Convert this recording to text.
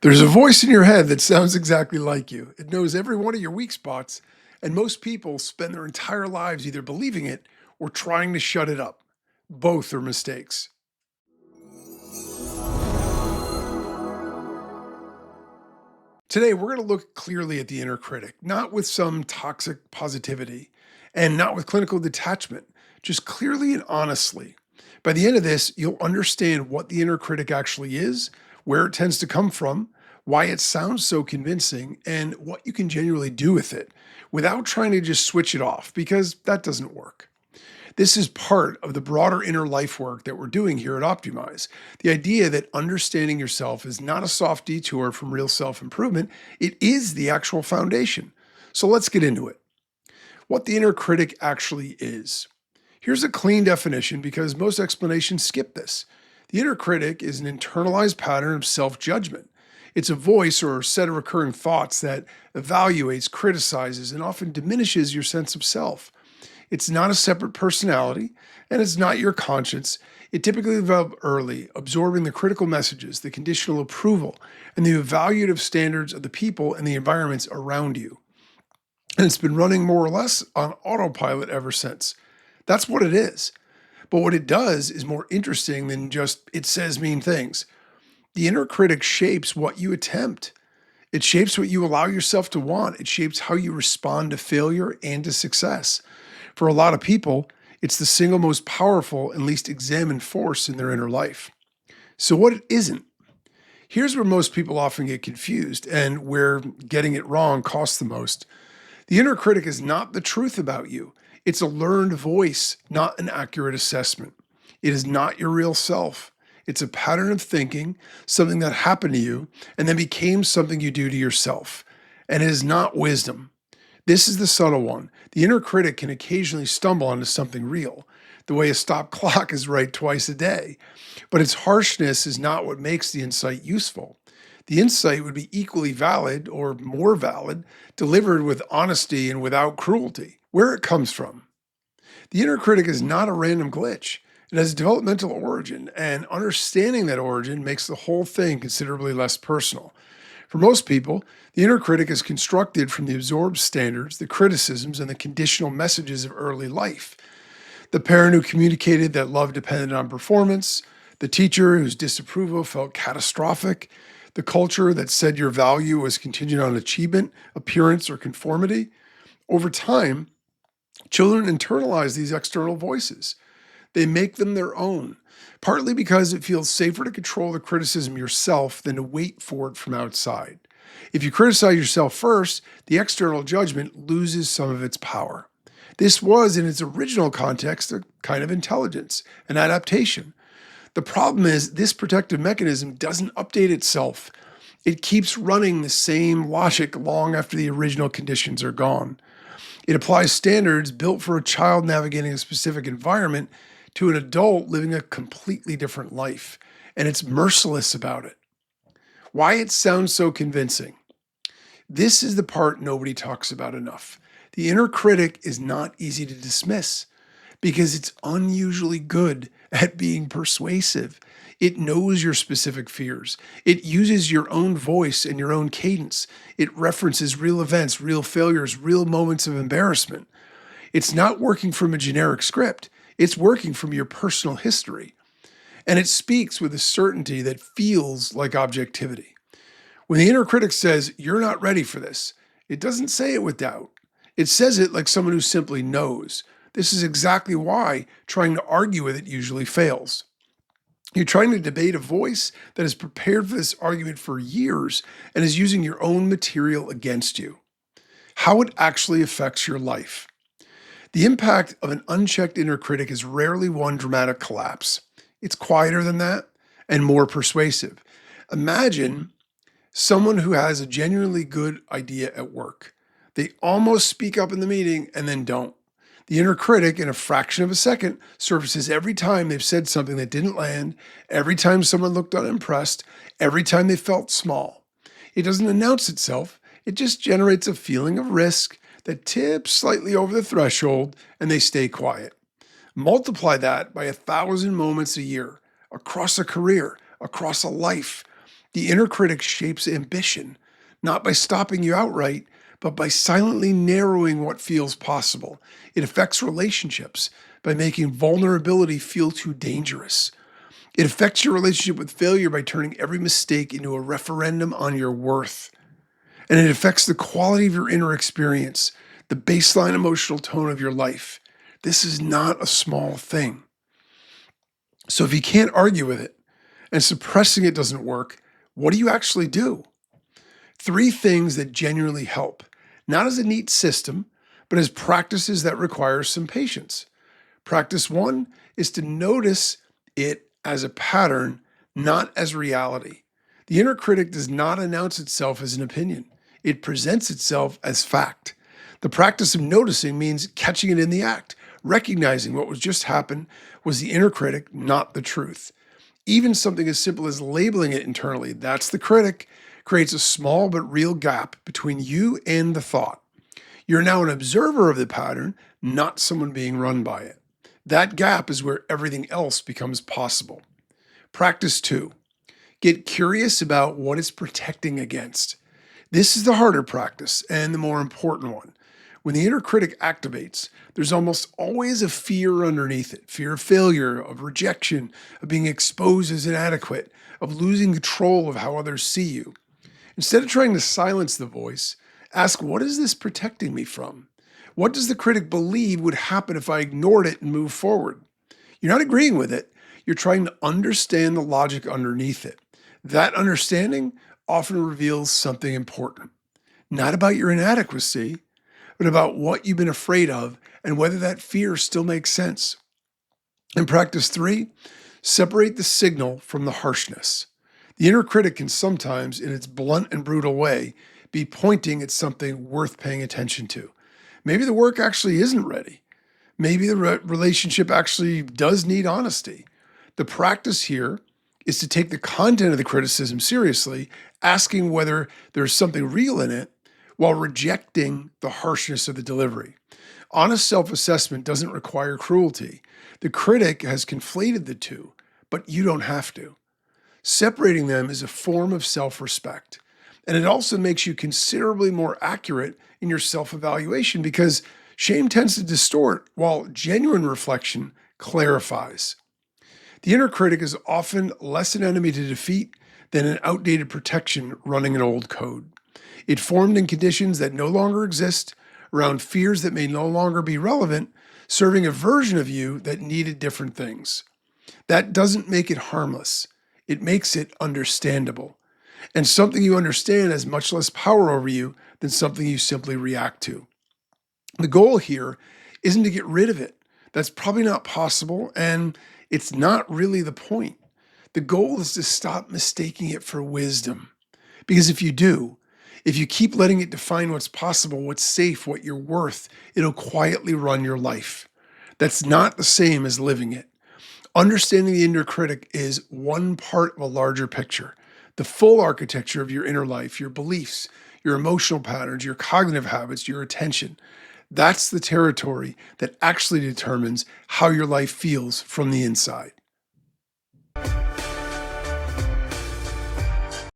There's a voice in your head that sounds exactly like you. It knows every one of your weak spots, and most people spend their entire lives either believing it or trying to shut it up. Both are mistakes. Today, we're going to look clearly at the inner critic, not with some toxic positivity and not with clinical detachment, just clearly and honestly. By the end of this, you'll understand what the inner critic actually is, where it tends to come from, why it sounds so convincing, and what you can genuinely do with it without trying to just switch it off, because that doesn't work. This is part of the broader inner life work that we're doing here at Optimize. The idea that understanding yourself is not a soft detour from real self improvement, it is the actual foundation. So let's get into it. What the inner critic actually is. Here's a clean definition because most explanations skip this. The inner critic is an internalized pattern of self judgment. It's a voice or set of recurring thoughts that evaluates, criticizes, and often diminishes your sense of self. It's not a separate personality, and it's not your conscience. It typically develops early, absorbing the critical messages, the conditional approval, and the evaluative standards of the people and the environments around you. And it's been running more or less on autopilot ever since. That's what it is. But what it does is more interesting than just it says mean things. The inner critic shapes what you attempt. It shapes what you allow yourself to want. It shapes how you respond to failure and to success. For a lot of people, it's the single most powerful and least examined force in their inner life. So, what it isn't? Here's where most people often get confused and where getting it wrong costs the most. The inner critic is not the truth about you. It's a learned voice, not an accurate assessment. It is not your real self. It's a pattern of thinking, something that happened to you, and then became something you do to yourself. And it is not wisdom. This is the subtle one. The inner critic can occasionally stumble onto something real, the way a stopped clock is right twice a day. But its harshness is not what makes the insight useful. The insight would be equally valid or more valid, delivered with honesty and without cruelty. Where it comes from. The inner critic is not a random glitch. It has a developmental origin, and understanding that origin makes the whole thing considerably less personal. For most people, the inner critic is constructed from the absorbed standards, the criticisms, and the conditional messages of early life. The parent who communicated that love depended on performance, the teacher whose disapproval felt catastrophic, the culture that said your value was contingent on achievement, appearance, or conformity. Over time, children internalize these external voices. They make them their own, partly because it feels safer to control the criticism yourself than to wait for it from outside. If you criticize yourself first, the external judgment loses some of its power. This was, in its original context, a kind of intelligence, an adaptation. The problem is, this protective mechanism doesn't update itself. It keeps running the same logic long after the original conditions are gone. It applies standards built for a child navigating a specific environment to an adult living a completely different life, and it's merciless about it. Why it sounds so convincing? This is the part nobody talks about enough. The inner critic is not easy to dismiss because it's unusually good at being persuasive. It knows your specific fears. It uses your own voice and your own cadence. It references real events, real failures, real moments of embarrassment. It's not working from a generic script. It's working from your personal history. And it speaks with a certainty that feels like objectivity. When the inner critic says, "You're not ready for this," it doesn't say it with doubt. It says it like someone who simply knows. This is exactly why trying to argue with it usually fails. You're trying to debate a voice that has prepared for this argument for years and is using your own material against you. How it actually affects your life. The impact of an unchecked inner critic is rarely one dramatic collapse. It's quieter than that and more persuasive. Imagine someone who has a genuinely good idea at work. They almost speak up in the meeting and then don't. The inner critic, in a fraction of a second, surfaces every time they've said something that didn't land, every time someone looked unimpressed, every time they felt small. It doesn't announce itself, it just generates a feeling of risk that tips slightly over the threshold and they stay quiet. Multiply that by 1,000 moments a year, across a career, across a life. The inner critic shapes ambition, not by stopping you outright, but by silently narrowing what feels possible. It affects relationships by making vulnerability feel too dangerous. It affects your relationship with failure by turning every mistake into a referendum on your worth. And it affects the quality of your inner experience, the baseline emotional tone of your life. This is not a small thing. So if you can't argue with it and suppressing it doesn't work, what do you actually do? Three things that genuinely help, not as a neat system, but as practices that require some patience. Practice one is to notice it as a pattern, not as reality. The inner critic does not announce itself as an opinion, it presents itself as fact. The practice of noticing means catching it in the act, recognizing what was just happened was the inner critic, not the truth. Even something as simple as labeling it internally, that's the critic, creates a small but real gap between you and the thought. You're now an observer of the pattern, not someone being run by it. That gap is where everything else becomes possible. Practice two, get curious about what it's protecting against. This is the harder practice and the more important one. When the inner critic activates, there's almost always a fear underneath it, fear of failure, of rejection, of being exposed as inadequate, of losing control of how others see you. Instead of trying to silence the voice, ask, what is this protecting me from? What does the critic believe would happen if I ignored it and moved forward? You're not agreeing with it. You're trying to understand the logic underneath it. That understanding often reveals something important, not about your inadequacy, but about what you've been afraid of and whether that fear still makes sense. In practice three, separate the signal from the harshness. The inner critic can sometimes, in its blunt and brutal way, be pointing at something worth paying attention to. Maybe the work actually isn't ready. Maybe the relationship actually does need honesty. The practice here is to take the content of the criticism seriously, asking whether there's something real in it while rejecting the harshness of the delivery. Honest self-assessment doesn't require cruelty. The critic has conflated the two, but you don't have to. Separating them is a form of self-respect. And it also makes you considerably more accurate in your self-evaluation because shame tends to distort while genuine reflection clarifies. The inner critic is often less an enemy to defeat than an outdated protection running an old code. It formed in conditions that no longer exist, around fears that may no longer be relevant, serving a version of you that needed different things. That doesn't make it harmless. It makes it understandable. And something you understand has much less power over you than something you simply react to. The goal here isn't to get rid of it. That's probably not possible, and it's not really the point. The goal is to stop mistaking it for wisdom. Because if you do, if you keep letting it define what's possible, what's safe, what you're worth, it'll quietly run your life. That's not the same as living it. Understanding the inner critic is one part of a larger picture. The full architecture of your inner life, your beliefs, your emotional patterns, your cognitive habits, your attention. That's the territory that actually determines how your life feels from the inside.